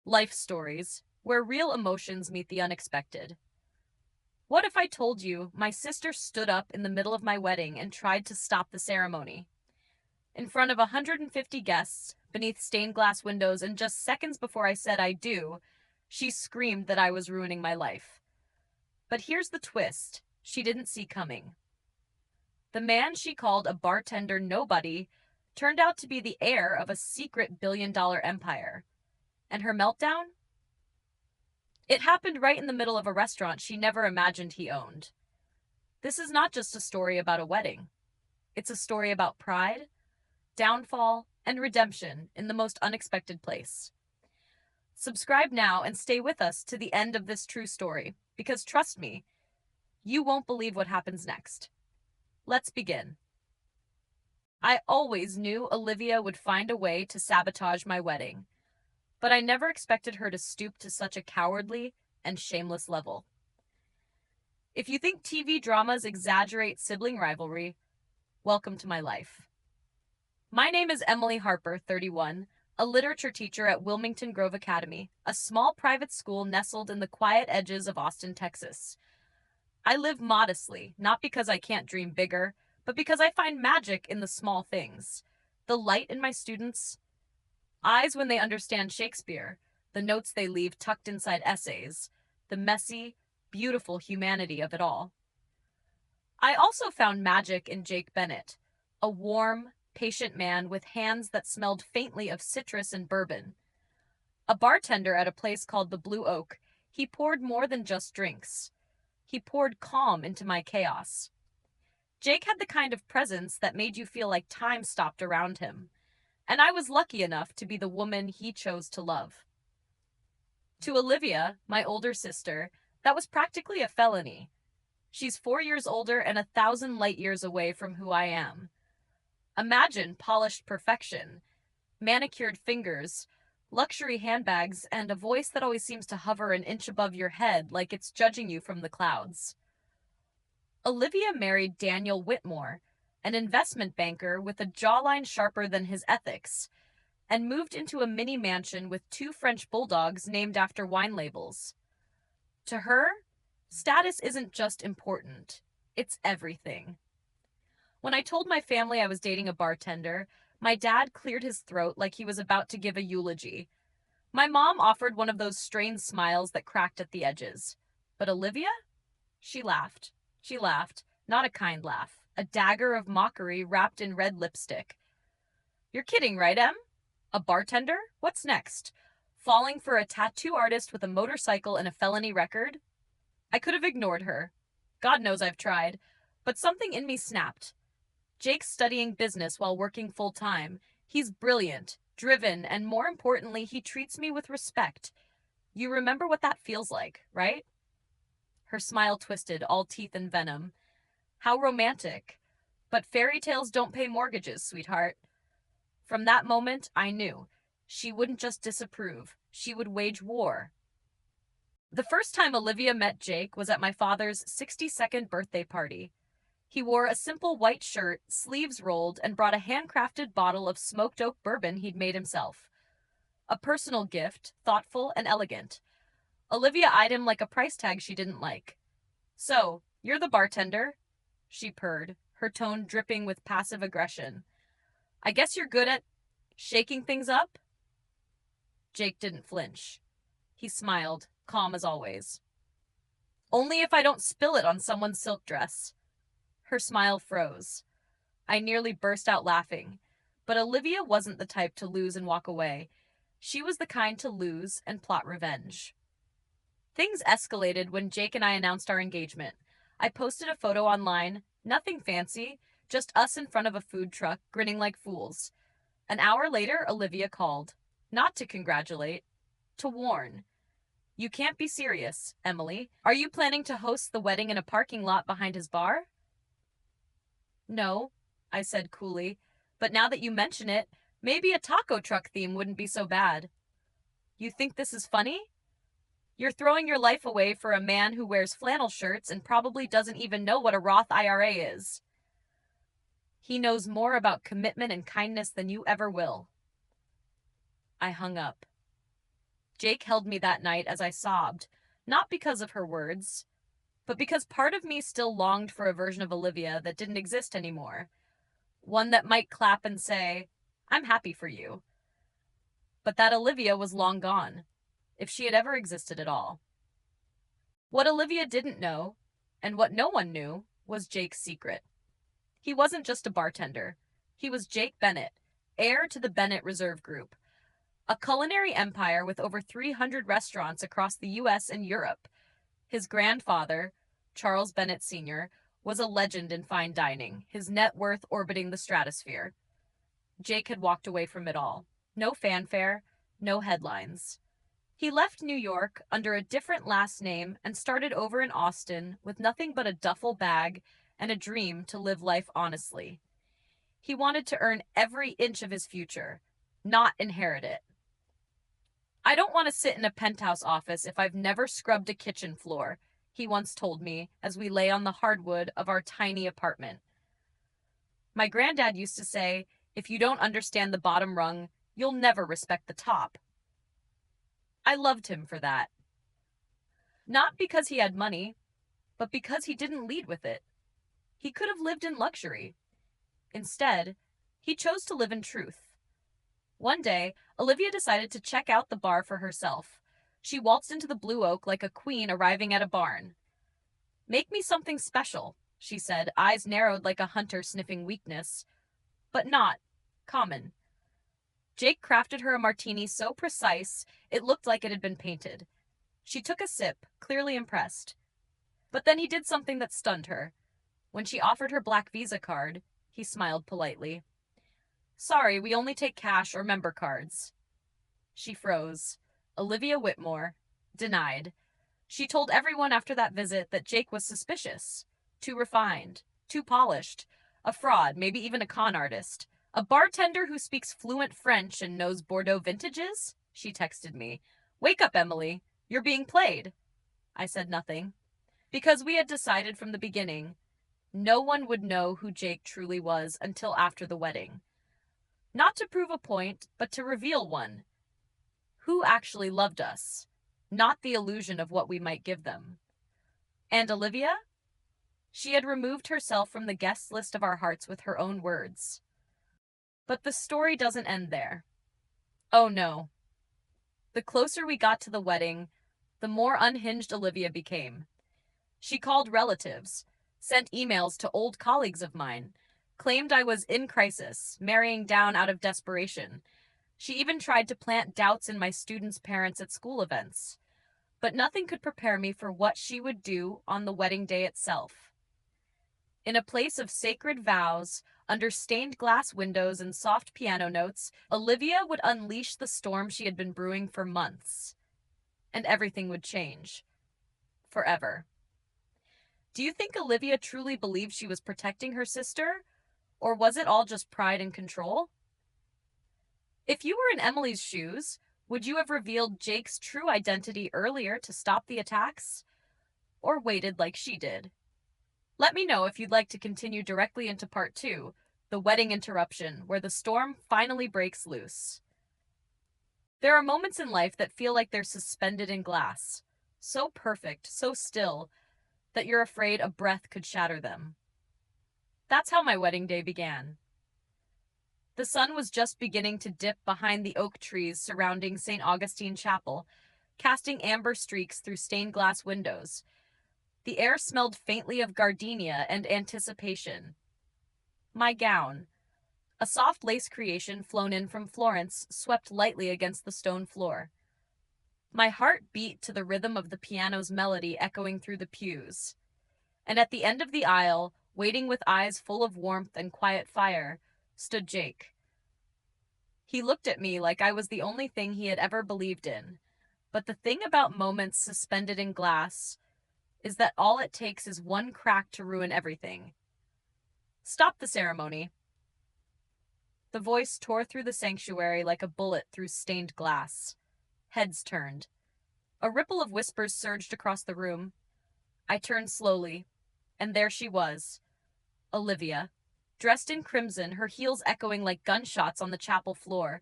life stories, where real emotions meet the unexpected. What if I told you my sister stood up in the middle of my wedding and tried to stop the ceremony? In front of 150 guests, beneath stained glass windows, and just seconds before I said I do, she screamed that I was ruining my life. But here's the twist she didn't see coming. The man she called a bartender nobody turned out to be the heir of a secret billion-dollar empire. And her meltdown? It happened right in the middle of a restaurant she never imagined he owned. This is not just a story about a wedding. It's a story about pride, downfall, and redemption in the most unexpected place. Subscribe now and stay with us to the end of this true story, because trust me, you won't believe what happens next. Let's begin. I always knew Olivia would find a way to sabotage my wedding, but I never expected her to stoop to such a cowardly and shameless level. If you think TV dramas exaggerate sibling rivalry, welcome to my life. My name is Emily Harper, 31, a literature teacher at Wilmington Grove Academy, a small private school nestled in the quiet edges of Austin, Texas. I live modestly, not because I can't dream bigger, but because I find magic in the small things. The light in my students' eyes when they understand Shakespeare, the notes they leave tucked inside essays, the messy, beautiful humanity of it all. I also found magic in Jake Bennett, a warm, patient man with hands that smelled faintly of citrus and bourbon. A bartender at a place called the Blue Oak, he poured more than just drinks. He poured calm into my chaos. Jake had the kind of presence that made you feel like time stopped around him, and I was lucky enough to be the woman he chose to love. To Olivia, my older sister, that was practically a felony. She's 4 years older and 1,000 light years away from who I am. Imagine polished perfection, manicured fingers, luxury handbags, and a voice that always seems to hover an inch above your head like it's judging you from the clouds. Olivia married Daniel Whitmore, an investment banker with a jawline sharper than his ethics, and moved into a mini mansion with 2 French bulldogs named after wine labels. To her, status isn't just important, it's everything. When I told my family I was dating a bartender, my dad cleared his throat like he was about to give a eulogy. My mom offered one of those strained smiles that cracked at the edges. But Olivia? She laughed. She laughed, not a kind laugh, a dagger of mockery wrapped in red lipstick. You're kidding, right, Em? A bartender? What's next? Falling for a tattoo artist with a motorcycle and a felony record? I could have ignored her. God knows I've tried. But something in me snapped. Jake's studying business while working full-time. He's brilliant, driven, and more importantly, he treats me with respect. You remember what that feels like, right? Her smile twisted, all teeth and venom. How romantic. But fairy tales don't pay mortgages, sweetheart. From that moment, I knew. She wouldn't just disapprove. She would wage war. The first time Olivia met Jake was at my father's 62nd birthday party. He wore a simple white shirt, sleeves rolled, and brought a handcrafted bottle of smoked oak bourbon he'd made himself. A personal gift, thoughtful and elegant. Olivia eyed him like a price tag she didn't like. So, you're the bartender? She purred, her tone dripping with passive aggression. I guess you're good at shaking things up? Jake didn't flinch. He smiled, calm as always. Only if I don't spill it on someone's silk dress. Her smile froze. I nearly burst out laughing. But Olivia wasn't the type to lose and walk away. She was the kind to lose and plot revenge. Things escalated when Jake and I announced our engagement. I posted a photo online, nothing fancy, just us in front of a food truck, grinning like fools. An hour later, Olivia called. Not to congratulate, to warn. You can't be serious, Emily. Are you planning to host the wedding in a parking lot behind his bar? No, I said coolly, but now that you mention it, maybe a taco truck theme wouldn't be so bad. You think this is funny? You're throwing your life away for a man who wears flannel shirts and probably doesn't even know what a Roth IRA is. He knows more about commitment and kindness than you ever will. I hung up. Jake held me that night as I sobbed, not because of her words, but because part of me still longed for a version of Olivia that didn't exist anymore. One that might clap and say, "I'm happy for you." But that Olivia was long gone, if she had ever existed at all. What Olivia didn't know, and what no one knew, was Jake's secret. He wasn't just a bartender. He was Jake Bennett, heir to the Bennett Reserve Group, a culinary empire with over 300 restaurants across the US and Europe. His grandfather, Charles Bennett Sr., was a legend in fine dining, his net worth orbiting the stratosphere. Jake had walked away from it all. No fanfare, no headlines. He left New York under a different last name and started over in Austin with nothing but a duffel bag and a dream to live life honestly. He wanted to earn every inch of his future, not inherit it. "I don't want to sit in a penthouse office if I've never scrubbed a kitchen floor," he once told me as we lay on the hardwood of our tiny apartment. My granddad used to say, "If you don't understand the bottom rung, you'll never respect the top." I loved him for that. Not because he had money, but because he didn't lead with it. He could have lived in luxury. Instead, he chose to live in truth. One day, Olivia decided to check out the bar for herself. She waltzed into the Blue Oak like a queen arriving at a barn. "Make me something special," she said, eyes narrowed like a hunter sniffing weakness, but not common. Jake crafted her a martini so precise it looked like it had been painted. She took a sip, clearly impressed. But then he did something that stunned her. When she offered her black Visa card, he smiled politely. "Sorry, we only take cash or member cards." She froze. Olivia Whitmore. Denied. She told everyone after that visit that Jake was suspicious, too refined, too polished, a fraud, maybe even a con artist. "A bartender who speaks fluent French and knows Bordeaux vintages?" She texted me. "Wake up, Emily. You're being played." I said nothing. Because we had decided from the beginning, no one would know who Jake truly was until after the wedding. Not to prove a point, but to reveal one. Who actually loved us, not the illusion of what we might give them. And Olivia? She had removed herself from the guest list of our hearts with her own words. But the story doesn't end there. Oh no. The closer we got to the wedding, the more unhinged Olivia became. She called relatives, sent emails to old colleagues of mine, claimed I was in crisis, marrying down out of desperation. She even tried to plant doubts in my students' parents at school events. But nothing could prepare me for what she would do on the wedding day itself. In a place of sacred vows, under stained glass windows and soft piano notes, Olivia would unleash the storm she had been brewing for months. And everything would change. Forever. Do you think Olivia truly believed she was protecting her sister? Or was it all just pride and control? If you were in Emily's shoes, would you have revealed Jake's true identity earlier to stop the attacks? Or waited like she did? Let me know if you'd like to continue directly into part 2, the wedding interruption, where the storm finally breaks loose. There are moments in life that feel like they're suspended in glass, so perfect, so still, that you're afraid a breath could shatter them. That's how my wedding day began. The sun was just beginning to dip behind the oak trees surrounding St. Augustine Chapel, casting amber streaks through stained glass windows. The air smelled faintly of gardenia and anticipation. My gown, a soft lace creation flown in from Florence, swept lightly against the stone floor. My heart beat to the rhythm of the piano's melody echoing through the pews. And at the end of the aisle, waiting with eyes full of warmth and quiet fire, stood Jake. He looked at me like I was the only thing he had ever believed in. But the thing about moments suspended in glass is that all it takes is one crack to ruin everything. "Stop the ceremony." The voice tore through the sanctuary like a bullet through stained glass. Heads turned. A ripple of whispers surged across the room. I turned slowly, and there she was, Olivia, dressed in crimson, her heels echoing like gunshots on the chapel floor.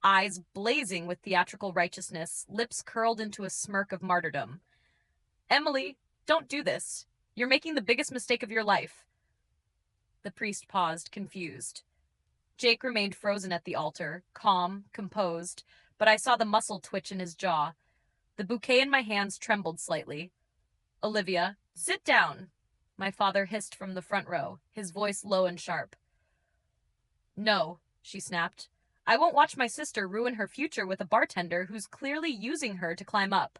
eyes blazing with theatrical righteousness, lips curled into a smirk of martyrdom. Emily, don't do this. You're making the biggest mistake of your life. The priest paused, confused. Jake remained frozen at the altar, calm, composed, but I saw the muscle twitch in his jaw. The bouquet in my hands trembled slightly. Olivia, sit down, my father hissed from the front row, his voice low and sharp. No, she snapped. I won't watch my sister ruin her future with a bartender who's clearly using her to climb up.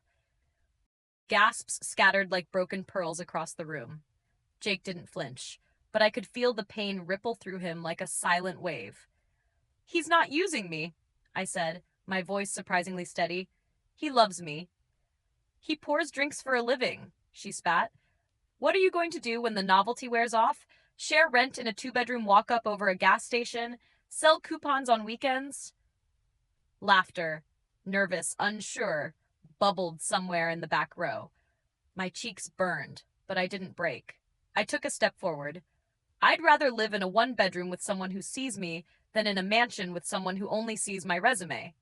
Gasps scattered like broken pearls across the room. Jake didn't flinch, but I could feel the pain ripple through him like a silent wave. He's not using me, I said, my voice surprisingly steady. He loves me. He pours drinks for a living, she spat. What are you going to do when the novelty wears off? Share rent in a 2-bedroom walk-up over a gas station? Sell coupons on weekends? Laughter, nervous, unsure, bubbled somewhere in the back row. My cheeks burned, but I didn't break. I took a step forward. I'd rather live in a 1-bedroom with someone who sees me than in a mansion with someone who only sees my resume.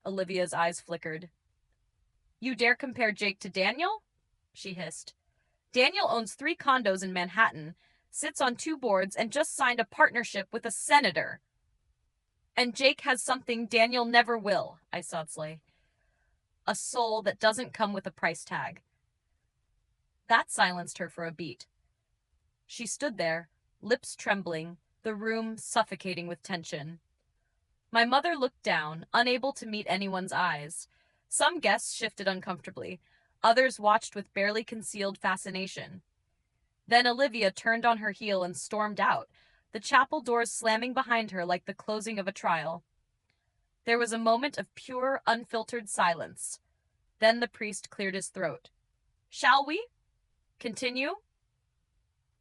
Olivia's eyes flickered. You dare compare Jake to Daniel? She hissed. Daniel owns 3 condos in Manhattan, sits on 2 boards, and just signed a partnership with a senator. And Jake has something Daniel never will, I sobbed. A soul that doesn't come with a price tag. That silenced her for a beat. She stood there, lips trembling, the room suffocating with tension. My mother looked down, unable to meet anyone's eyes. Some guests shifted uncomfortably. Others watched with barely concealed fascination. Then Olivia turned on her heel and stormed out, the chapel doors slamming behind her like the closing of a trial. There was a moment of pure, unfiltered silence. Then the priest cleared his throat. Shall we? Continue?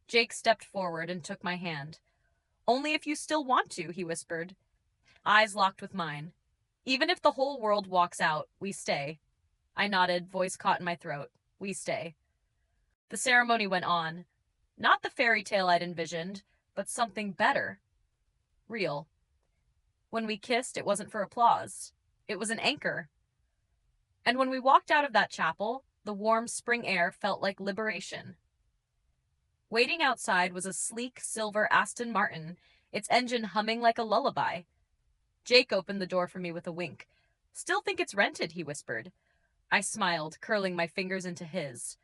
Jake stepped forward and took my hand. Only if you still want to, he whispered. Eyes locked with mine. Even if the whole world walks out, we stay. I nodded, voice caught in my throat. We stay. The ceremony went on. Not the fairy tale I'd envisioned, but something better. Real. When we kissed, it wasn't for applause. It was an anchor. And when we walked out of that chapel, the warm spring air felt like liberation. Waiting outside was a sleek silver Aston Martin, its engine humming like a lullaby. Jake opened the door for me with a wink. Still think it's rented, he whispered. I smiled, curling my fingers into his.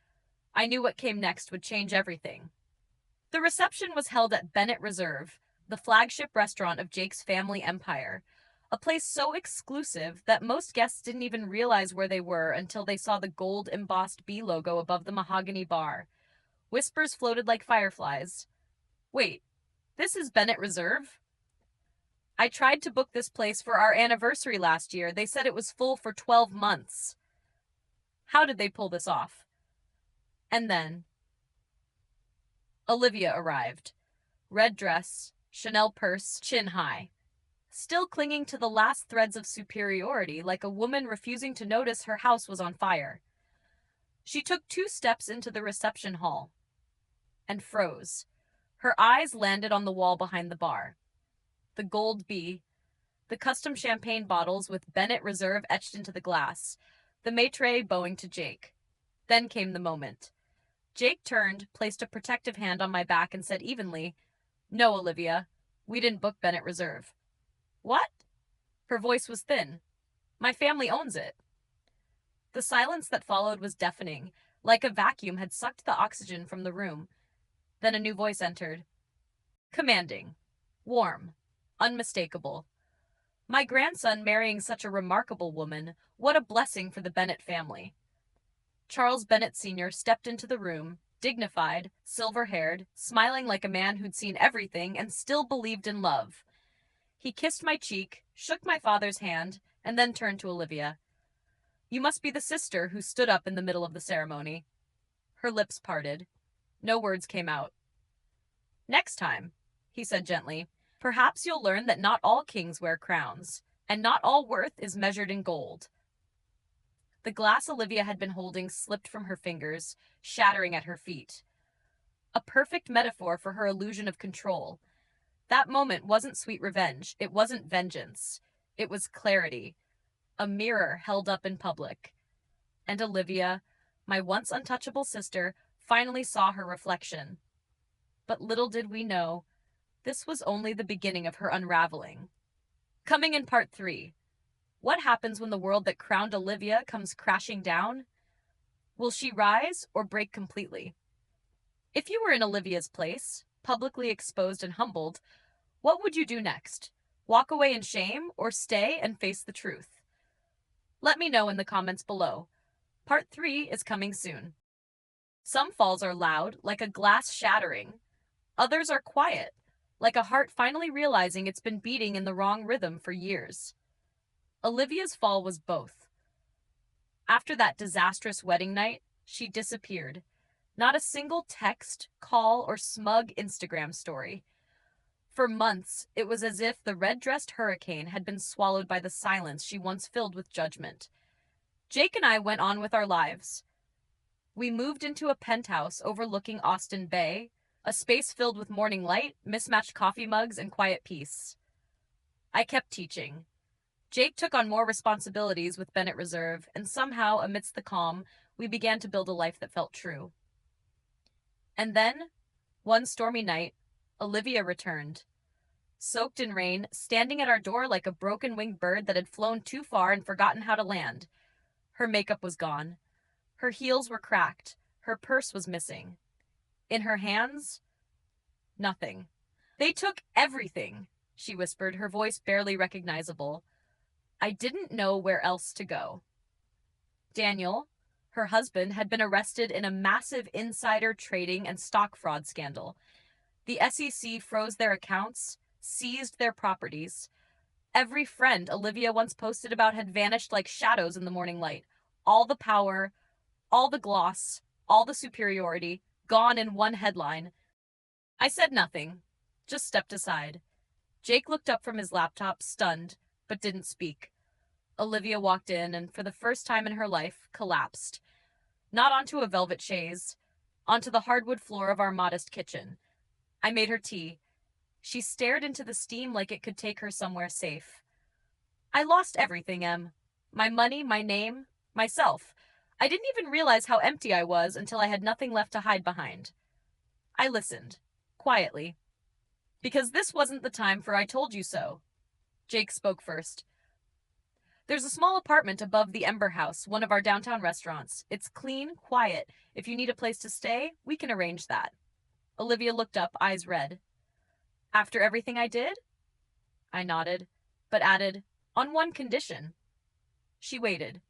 I knew what came next would change everything. The reception was held at Bennett Reserve, the flagship restaurant of Jake's family empire, a place so exclusive that most guests didn't even realize where they were until they saw the gold-embossed B logo above the mahogany bar. Whispers floated like fireflies. Wait, this is Bennett Reserve? I tried to book this place for our anniversary last year. They said it was full for 12 months. How did they pull this off? And then Olivia arrived. Red dress, Chanel purse, chin high. Still clinging to the last threads of superiority like a woman refusing to notice her house was on fire. She took 2 steps into the reception hall and froze. Her eyes landed on the wall behind the bar. The gold B, the custom champagne bottles with Bennett Reserve etched into the glass, the maitre bowing to Jake. Then came the moment. Jake turned, placed a protective hand on my back, and said evenly, No, Olivia, we didn't book Bennett Reserve. What? Her voice was thin. My family owns it. The silence that followed was deafening, like a vacuum had sucked the oxygen from the room. Then a new voice entered. Commanding. Warm. Unmistakable. My grandson marrying such a remarkable woman, what a blessing for the Bennett family. Charles Bennett Sr. stepped into the room, dignified, silver-haired, smiling like a man who'd seen everything and still believed in love. He kissed my cheek, shook my father's hand, and then turned to Olivia. You must be the sister who stood up in the middle of the ceremony. Her lips parted. No words came out. Next time, he said gently, perhaps you'll learn that not all kings wear crowns, and not all worth is measured in gold. The glass Olivia had been holding slipped from her fingers, shattering at her feet. A perfect metaphor for her illusion of control. That moment wasn't sweet revenge. It wasn't vengeance. It was clarity, a mirror held up in public. And Olivia, my once untouchable sister, finally saw her reflection. But little did we know, this was only the beginning of her unraveling. Coming in part 3, what happens when the world that crowned Olivia comes crashing down? Will she rise or break completely? If you were in Olivia's place, publicly exposed and humbled, what would you do next? Walk away in shame or stay and face the truth? Let me know in the comments below. Part 3 is coming soon. Some falls are loud, like a glass shattering. Others are quiet, like a heart finally realizing it's been beating in the wrong rhythm for years. Olivia's fall was both. After that disastrous wedding night, she disappeared. Not a single text, call, or smug Instagram story. For months, it was as if the red-dressed hurricane had been swallowed by the silence she once filled with judgment. Jake and I went on with our lives. We moved into a penthouse overlooking Austin Bay, a space filled with morning light, mismatched coffee mugs, and quiet peace. I kept teaching. Jake took on more responsibilities with Bennett Reserve, and somehow, amidst the calm, we began to build a life that felt true. And then, one stormy night, Olivia returned. Soaked in rain, standing at our door like a broken-winged bird that had flown too far and forgotten how to land. Her makeup was gone. Her heels were cracked. Her purse was missing. In her hands, nothing. "They took everything," she whispered, her voice barely recognizable. I didn't know where else to go. Daniel, her husband, had been arrested in a massive insider trading and stock fraud scandal. The SEC froze their accounts, seized their properties. Every friend Olivia once posted about had vanished like shadows in the morning light. All the power, all the gloss, all the superiority, gone in one headline. I said nothing, just stepped aside. Jake looked up from his laptop, stunned, but didn't speak. Olivia walked in and, for the first time in her life, collapsed. Not onto a velvet chaise, onto the hardwood floor of our modest kitchen. I made her tea. She stared into the steam like it could take her somewhere safe. I lost everything, Em. My money, my name, myself. I didn't even realize how empty I was until I had nothing left to hide behind. I listened, quietly. Because this wasn't the time for "I told you so." Jake spoke first. "There's a small apartment above the Ember House, one of our downtown restaurants. It's clean, quiet. If you need a place to stay, we can arrange that." Olivia looked up, eyes red. "After everything I did?" I nodded, but added, "On one condition." She waited.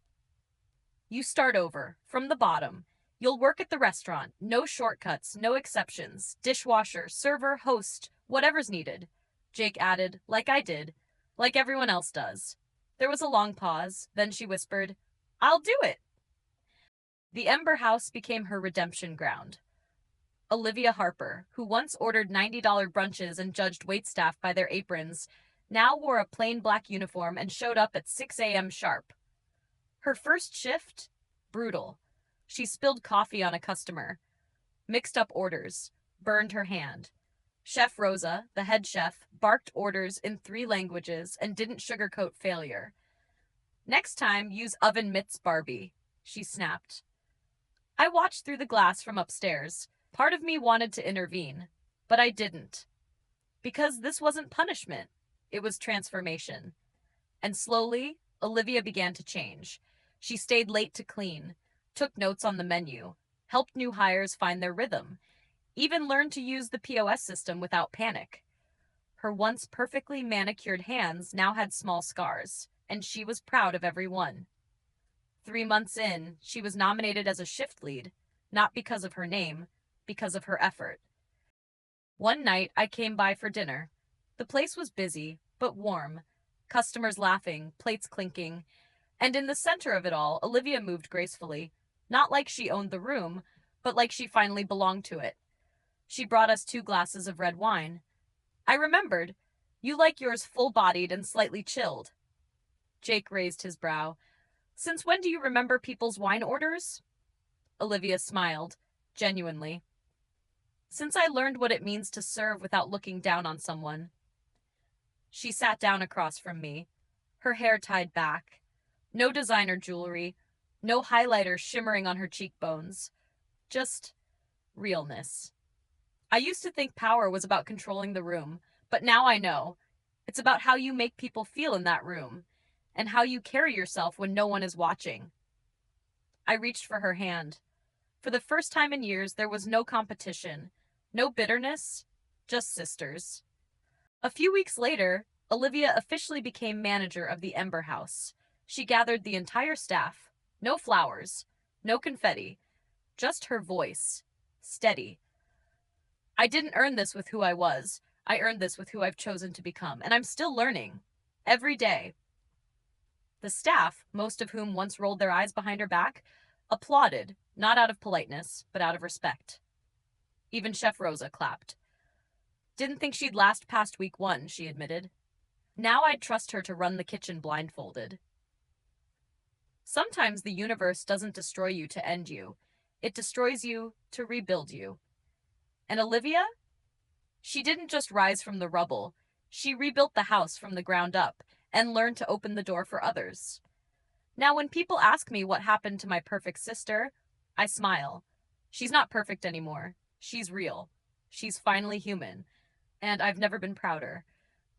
"You start over, from the bottom. You'll work at the restaurant. No shortcuts, no exceptions. Dishwasher, server, host, whatever's needed." Jake added, "Like I did. Like everyone else does." There was a long pause, then she whispered, "I'll do it." The Ember House became her redemption ground. Olivia Harper, who once ordered $90 brunches and judged waitstaff by their aprons, now wore a plain black uniform and showed up at 6 a.m. sharp. Her first shift? Brutal. She spilled coffee on a customer, mixed up orders, burned her hand. Chef Rosa, the head chef, barked orders in 3 languages and didn't sugarcoat failure. "Next time, use oven mitts, Barbie," she snapped. I watched through the glass from upstairs. Part of me wanted to intervene, but I didn't. Because this wasn't punishment, it was transformation. And slowly, Olivia began to change. She stayed late to clean, took notes on the menu, helped new hires find their rhythm, even learned to use the POS system without panic. Her once perfectly manicured hands now had small scars, and she was proud of every one. 3 months in, she was nominated as a shift lead, not because of her name, because of her effort. One night, I came by for dinner. The place was busy, but warm. Customers laughing, plates clinking. And in the center of it all, Olivia moved gracefully. Not like she owned the room, but like she finally belonged to it. She brought us 2 glasses of red wine. I remembered. "You like yours full-bodied and slightly chilled." Jake raised his brow. "Since when do you remember people's wine orders?" Olivia smiled, genuinely. "Since I learned what it means to serve without looking down on someone." She sat down across from me. her hair tied back, no designer jewelry, no highlighter shimmering on her cheekbones, just realness. I used to think power was about controlling the room, but now I know. It's about how you make people feel in that room and how you carry yourself when no one is watching. I reached for her hand. For the first time in years, there was no competition, no bitterness, just sisters. A few weeks later, Olivia officially became manager of the Ember House. She gathered the entire staff. No flowers, no confetti, just her voice. Steady. I didn't earn this with who I was. I earned this with who I've chosen to become, and I'm still learning. Every day. The staff, most of whom once rolled their eyes behind her back, applauded, not out of politeness, but out of respect. Even Chef Rosa clapped. Didn't think she'd last past week 1, she admitted. Now I'd trust her to run the kitchen blindfolded. Sometimes the universe doesn't destroy you to end you. It destroys you to rebuild you. And Olivia? She didn't just rise from the rubble. She rebuilt the house from the ground up and learned to open the door for others. Now, when people ask me what happened to my perfect sister, I smile. She's not perfect anymore. She's real. She's finally human. And I've never been prouder.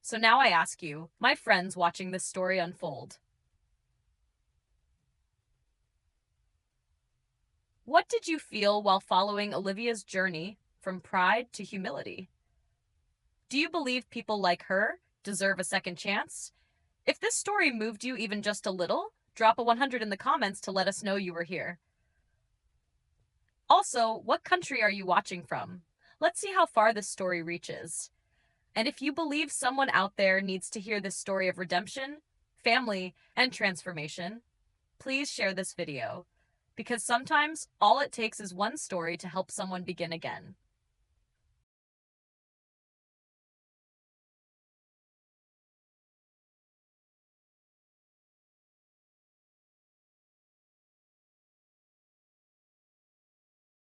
So now I ask you, my friends watching this story unfold, what did you feel while following Olivia's journey from pride to humility? Do you believe people like her deserve a second chance? If this story moved you even just a little, drop a 100 in the comments to let us know you were here. Also, what country are you watching from? Let's see how far this story reaches. And if you believe someone out there needs to hear this story of redemption, family, and transformation, please share this video. Because sometimes all it takes is one story to help someone begin again.